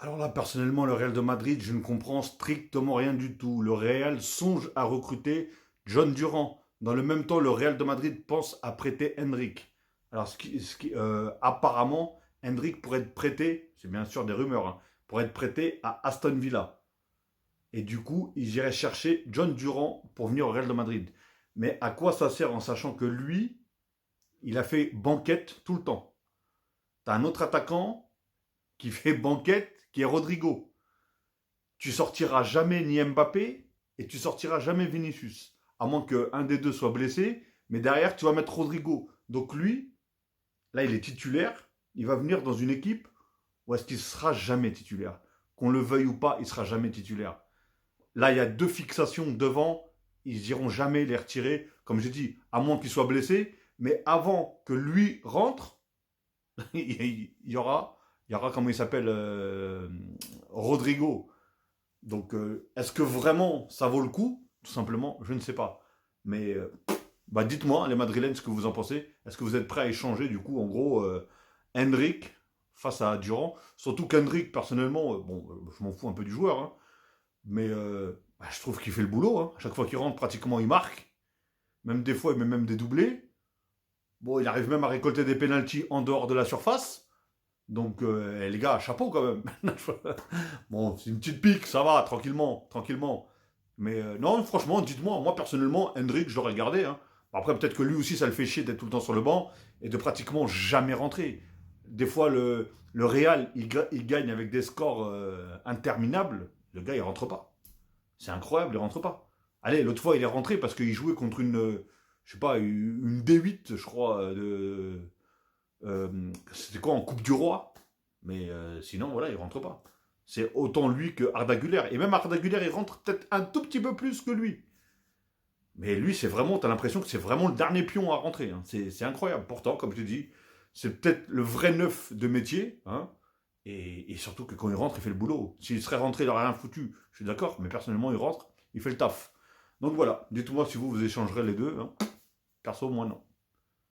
Alors là, personnellement, le Real de Madrid, je ne comprends strictement rien du tout. Le Real songe à recruter John Durand. Dans le même temps, le Real de Madrid pense à prêter Hendrik. Alors, apparemment, Hendrik pourrait être prêté, c'est bien sûr des rumeurs, hein, pourrait être prêté à Aston Villa. Et du coup, ils iraient chercher John Durand pour venir au Real de Madrid. Mais à quoi ça sert en sachant que lui, il a fait banquette tout le temps. T'as un autre attaquant qui fait banquette, qui est Rodrigo. Tu sortiras jamais ni Mbappé et tu sortiras jamais Vinicius. À moins qu'un des deux soit blessé, mais derrière, tu vas mettre Rodrigo. Donc lui, là, il est titulaire. Il va venir dans une équipe où est-ce qu'il sera jamais titulaire. Qu'on le veuille ou pas, il sera jamais titulaire. Là, il y a deux fixations devant. Ils n'iront jamais les retirer. Comme j'ai dit, à moins qu'il soit blessé. Mais avant que lui rentre, il y aura comment il s'appelle, Rodrigo. Donc, est-ce que vraiment ça vaut le coup? Tout simplement, je ne sais pas. Mais bah, dites-moi, les Madrilènes, ce que vous en pensez. Est-ce que vous êtes prêts à échanger, du coup, en gros, Hendrik face à Durand? Surtout qu'Hendrik, personnellement, bon, je m'en fous un peu du joueur, hein, mais bah, je trouve qu'il fait le boulot. Hein. À chaque fois qu'il rentre, pratiquement, il marque. Même des fois, il met même des doublés. Bon, il arrive même à récolter des pénaltys en dehors de la surface. Donc, les gars, chapeau quand même. Bon, c'est une petite pique, ça va, tranquillement, tranquillement. Mais non, franchement, dites-moi, moi personnellement, Hendrik, je l'aurais gardé. Hein. Après, peut-être que lui aussi, ça le fait chier d'être tout le temps sur le banc et de pratiquement jamais rentrer. Des fois, le Real, il gagne avec des scores interminables. Le gars, il rentre pas. C'est incroyable, il rentre pas. Allez, l'autre fois, il est rentré parce qu'il jouait contre une, je sais pas, une D8, je crois, c'était quoi, en Coupe du Roi. Mais sinon, voilà, il rentre pas. C'est autant lui que Arda Güler. Et même Arda Güler, il rentre peut-être un tout petit peu plus que lui. Mais lui, c'est vraiment, t'as l'impression que c'est vraiment le dernier pion à rentrer. Hein. C'est incroyable. Pourtant, comme je te dis, c'est peut-être le vrai neuf de métier. Hein. Et surtout que quand il rentre, il fait le boulot. S'il serait rentré, il n'aurait rien foutu. Je suis d'accord, mais personnellement, il rentre, il fait le taf. Donc voilà, dites-moi si vous échangerez les deux. Hein. Perso, moi non.